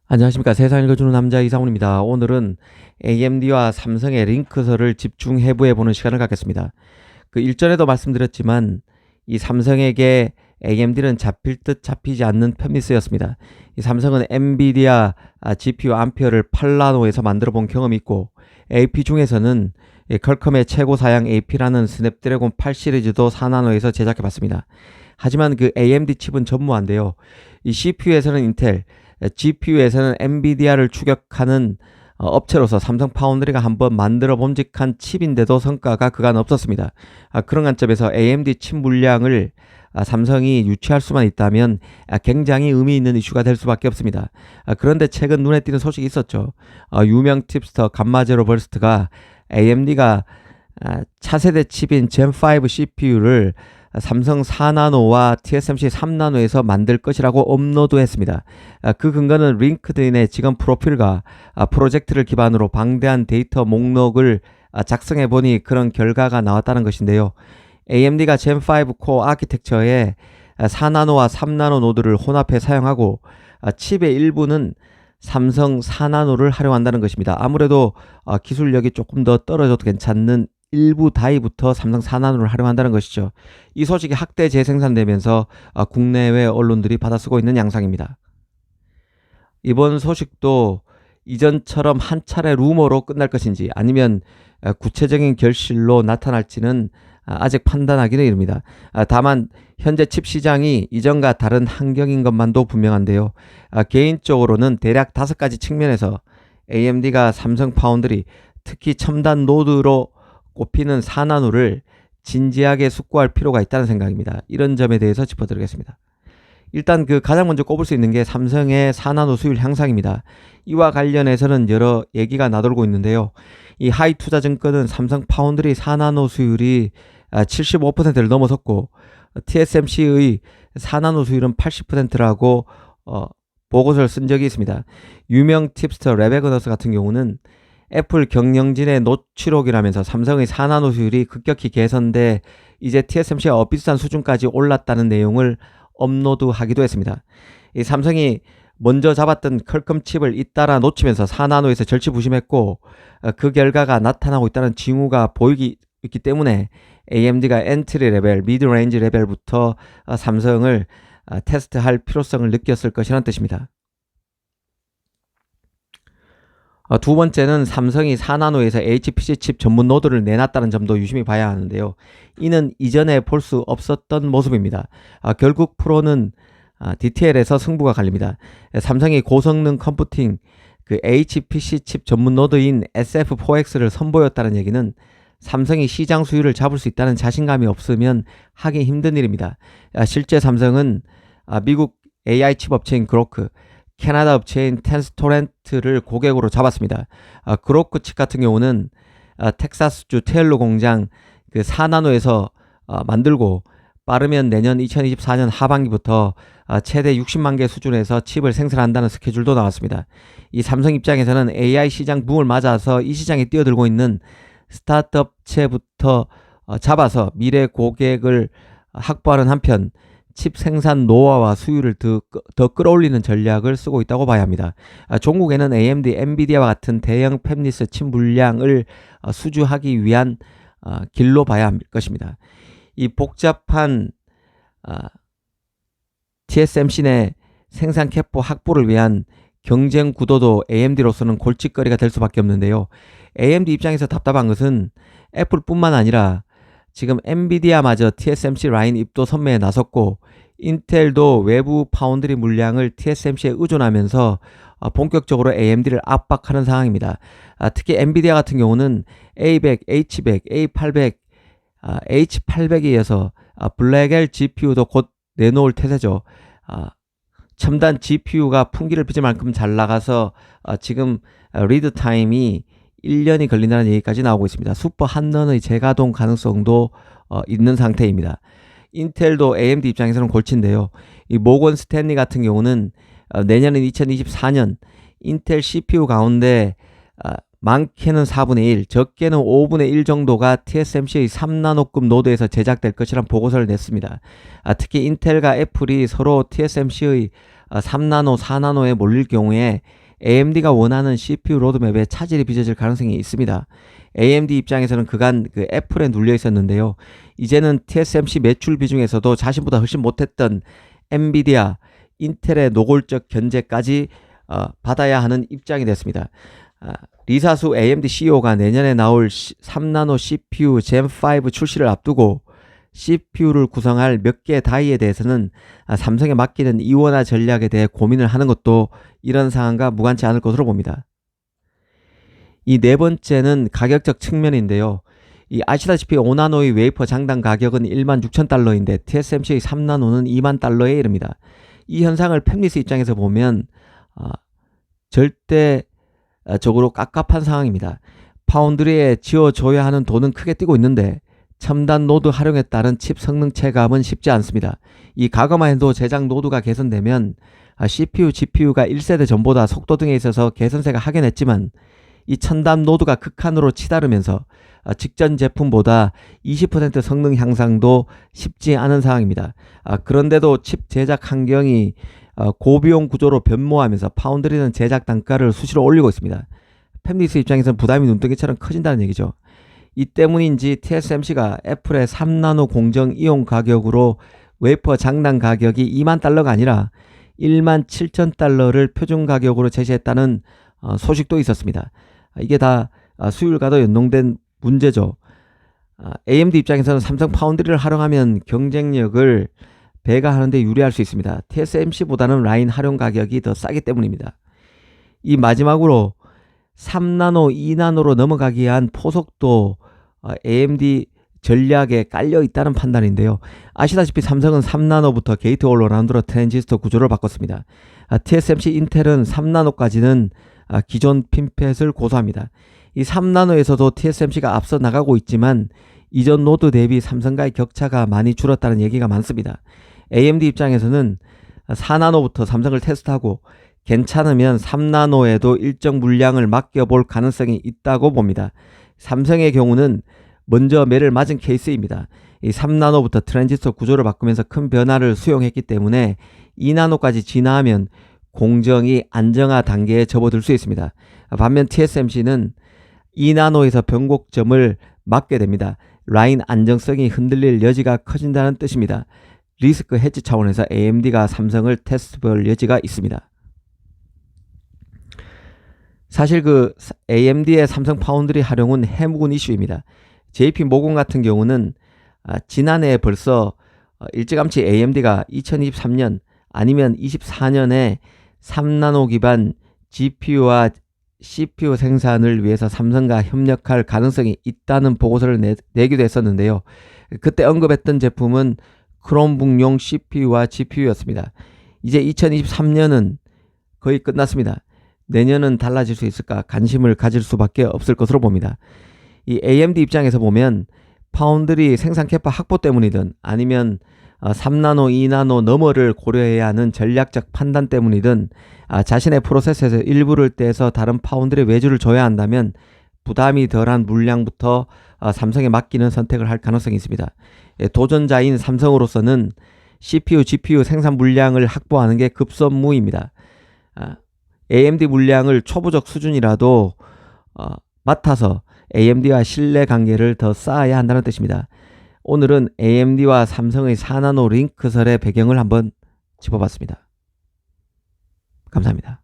안녕하십니까. 세상 읽어주는 남자 이상훈입니다. 오늘은 AMD와 삼성의 링크설을 집중 해부해보는 시간을 갖겠습니다. 일전에도 말씀드렸지만 이 삼성에게 AMD는 잡힐 듯 잡히지 않는 팹리스였습니다. 이 삼성은 엔비디아 GPU 암페어를 8나노에서 만들어 본 경험이 있고 AP 중에서는 퀄컴의 최고 사양 AP라는 스냅드래곤 8 시리즈도 4나노에서 제작해 봤습니다. 하지만 AMD 칩은 전무한데요. 이 CPU에서는 인텔, GPU에서는 엔비디아를 추격하는 업체로서 삼성 파운드리가 한번 만들어 봄직한 칩인데도 성과가 그간 없었습니다. 그런 관점에서 AMD 칩 물량을 삼성이 유치할 수만 있다면 굉장히 의미 있는 이슈가 될 수밖에 없습니다. 그런데 최근 눈에 띄는 소식이 있었죠. 유명 tip스터 감마제로 버스트가 AMD가 차세대 칩인 젠5 CPU를 삼성 4나노와 TSMC 3나노에서 만들 것이라고 업로드했습니다. 그 근거는 링크드인의 직원 프로필과 프로젝트를 기반으로 방대한 데이터 목록을 작성해 보니 그런 결과가 나왔다는 것인데요. AMD가 젠5 코어 아키텍처에 4나노와 3나노 노드를 혼합해 사용하고 칩의 일부는 삼성 4나노를 활용한다는 것입니다. 아무래도 기술력이 조금 더 떨어져도 괜찮는 일부 다이부터 삼성 4나노를 활용한다는 것이죠. 이 소식이 학대 재생산되면서 국내외 언론들이 받아쓰고 있는 양상입니다. 이번 소식도 이전처럼 한 차례 루머로 끝날 것인지 아니면 구체적인 결실로 나타날지는 아직 판단하기는 이릅니다. 다만 현재 칩 시장이 이전과 다른 환경인 것만도 분명한데요. 개인적으로는 대략 5가지 측면에서 AMD가 삼성 파운드리, 특히 첨단 노드로 꼽히는 4나노를 진지하게 숙고할 필요가 있다는 생각입니다. 이런 점에 대해서 짚어드리겠습니다. 일단 가장 먼저 꼽을 수 있는 게 삼성의 4나노 수율 향상입니다. 이와 관련해서는 여러 얘기가 나돌고 있는데요. 이 하이투자증권은 삼성 파운드리 4나노 수율이 75%를 넘어섰고 TSMC의 4나노 수율은 80%라고 보고서를 쓴 적이 있습니다. 유명 팁스터 레베그너스 같은 경우는 애플 경영진의 노출록이라면서 삼성의 4나노 수율이 급격히 개선돼 이제 TSMC와 비슷한 수준까지 올랐다는 내용을 업로드하기도 했습니다. 이 삼성이 먼저 잡았던 퀄컴 칩을 잇따라 놓치면서 4나노에서 절치부심했고 그 결과가 나타나고 있다는 징후가 보이기 있기 때문에 AMD가 엔트리 레벨, 미드레인지 레벨부터 삼성을 테스트할 필요성을 느꼈을 것이라는 뜻입니다. 두 번째는 삼성이 4나노에서 HPC 칩 전문 노드를 내놨다는 점도 유심히 봐야 하는데요. 이는 이전에 볼 수 없었던 모습입니다. 결국 프로는 디테일에서 승부가 갈립니다. 삼성이 고성능 컴퓨팅 HPC 칩 전문 노드인 SF4X를 선보였다는 얘기는 삼성이 시장 수율을 잡을 수 있다는 자신감이 없으면 하기 힘든 일입니다. 실제 삼성은 미국 AI 칩 업체인 그로크, 캐나다 업체인 텐스토렌트를 고객으로 잡았습니다. 그로크 칩 같은 경우는 텍사스주 테일러 공장 4나노에서 만들고 빠르면 내년 2024년 하반기부터 최대 60만 개 수준에서 칩을 생산한다는 스케줄도 나왔습니다. 이 삼성 입장에서는 AI 시장 붐을 맞아서 이 시장에 뛰어들고 있는 스타트업체부터 잡아서 미래 고객을 확보하는 한편 칩 생산 노하우와 수율을 더 끌어올리는 전략을 쓰고 있다고 봐야 합니다. 종국에는 AMD, 엔비디아와 같은 대형 팹리스 칩 물량을 수주하기 위한 길로 봐야 할 것입니다. 이 복잡한 TSMC 내 생산 캐파 확보를 위한 경쟁 구도도 AMD로서는 골칫거리가 될 수밖에 없는데요. AMD 입장에서 답답한 것은 애플뿐만 아니라 지금 엔비디아마저 TSMC 라인 입도 선매에 나섰고 인텔도 외부 파운드리 물량을 TSMC에 의존하면서 본격적으로 AMD를 압박하는 상황입니다. 특히 엔비디아 같은 경우는 A100, H100, A800, H800에 이어서 블랙엘 GPU도 곧 내놓을 태세죠. 첨단 GPU가 풍기를 빚을 만큼 잘 나가서 지금 리드 타임이 1년이 걸린다는 얘기까지 나오고 있습니다. 슈퍼 한런의 재가동 가능성도 있는 상태입니다. 인텔도 AMD 입장에서는 골치인데요. 이 모건 스탠리 같은 경우는 내년인 2024년 인텔 CPU 가운데 많게는 4분의 1, 적게는 5분의 1 정도가 TSMC의 3나노급 노드에서 제작될 것이란 보고서를 냈습니다. 특히 인텔과 애플이 서로 TSMC의 3나노, 4나노에 몰릴 경우에 AMD가 원하는 CPU 로드맵에 차질이 빚어질 가능성이 있습니다. AMD 입장에서는 그간 애플에 눌려 있었는데요. 이제는 TSMC 매출 비중에서도 자신보다 훨씬 못했던 엔비디아, 인텔의 노골적 견제까지 받아야 하는 입장이 됐습니다. 리사수 AMD CEO가 내년에 나올 3나노 CPU 젠5 출시를 앞두고 CPU를 구성할 몇 개 다이에 대해서는 삼성에 맡기는 이원화 전략에 대해 고민을 하는 것도 이런 상황과 무관치 않을 것으로 봅니다. 이 네 번째는 가격적 측면인데요. 아시다시피 5나노의 웨이퍼 장당 가격은 16,000달러인데 TSMC의 3나노는 2만 달러에 이릅니다. 이 현상을 팹리스 입장에서 보면 절대적으로 깝깝한 상황입니다. 파운드리에 지어줘야 하는 돈은 크게 뛰고 있는데 첨단 노드 활용에 따른 칩 성능 체감은 쉽지 않습니다. 이 과거만 해도 제작 노드가 개선되면 CPU, GPU가 1세대 전보다 속도 등에 있어서 개선세가 확연했지만 이 첨단 노드가 극한으로 치달으면서 직전 제품보다 20% 성능 향상도 쉽지 않은 상황입니다. 그런데도 칩 제작 환경이 고비용 구조로 변모하면서 파운드리는 제작 단가를 수시로 올리고 있습니다. 팹리스 입장에서는 부담이 눈덩이처럼 커진다는 얘기죠. 이 때문인지 TSMC가 애플의 3나노 공정 이용 가격으로 웨이퍼 장당 가격이 2만 달러가 아니라 17,000달러를 표준 가격으로 제시했다는 소식도 있었습니다. 이게 다 수율과도 연동된 문제죠. AMD 입장에서는 삼성 파운드리를 활용하면 경쟁력을 배가하는 데 유리할 수 있습니다. TSMC보다는 라인 활용 가격이 더 싸기 때문입니다. 이 마지막으로 3나노, 2나노로 넘어가기 위한 포석도 AMD 전략에 깔려 있다는 판단인데요. 아시다시피 삼성은 3나노부터 게이트 올라라운드로 트랜지스터 구조를 바꿨습니다. TSMC, 인텔은 3나노까지는 기존 핀펫을 고수합니다. 이 3나노에서도 TSMC가 앞서 나가고 있지만 이전 노드 대비 삼성과의 격차가 많이 줄었다는 얘기가 많습니다. AMD 입장에서는 4나노부터 삼성을 테스트하고 괜찮으면 3나노에도 일정 물량을 맡겨볼 가능성이 있다고 봅니다. 삼성의 경우는 먼저 매를 맞은 케이스입니다. 이 3나노부터 트랜지스터 구조를 바꾸면서 큰 변화를 수용했기 때문에 2나노까지 진화하면 공정이 안정화 단계에 접어들 수 있습니다. 반면 TSMC는 2나노에서 변곡점을 맞게 됩니다. 라인 안정성이 흔들릴 여지가 커진다는 뜻입니다. 리스크 해지 차원에서 AMD가 삼성을 테스트볼 여지가 있습니다. 사실 AMD의 삼성 파운드리 활용은 해묵은 이슈입니다. JP모건 같은 경우는 지난해 벌써 일찌감치 AMD가 2023년 아니면 24년에 3나노 기반 GPU와 CPU 생산을 위해서 삼성과 협력할 가능성이 있다는 보고서를 내기도 했었는데요. 그때 언급했던 제품은 크롬북용 CPU와 GPU였습니다. 이제 2023년은 거의 끝났습니다. 내년은 달라질 수 있을까 관심을 가질 수밖에 없을 것으로 봅니다. 이 AMD 입장에서 보면 파운드리 생산 캐파 확보 때문이든 아니면 3나노, 2나노 너머를 고려해야 하는 전략적 판단 때문이든 자신의 프로세스에서 일부를 떼서 다른 파운드리 외주를 줘야 한다면 부담이 덜한 물량부터 삼성에 맡기는 선택을 할 가능성이 있습니다. 도전자인 삼성으로서는 CPU, GPU 생산 물량을 확보하는 게 급선무입니다. AMD 물량을 초부적 수준이라도 맡아서 AMD와 신뢰관계를 더 쌓아야 한다는 뜻입니다. 오늘은 AMD와 삼성의 4나노 링크설의 배경을 한번 짚어봤습니다. 감사합니다.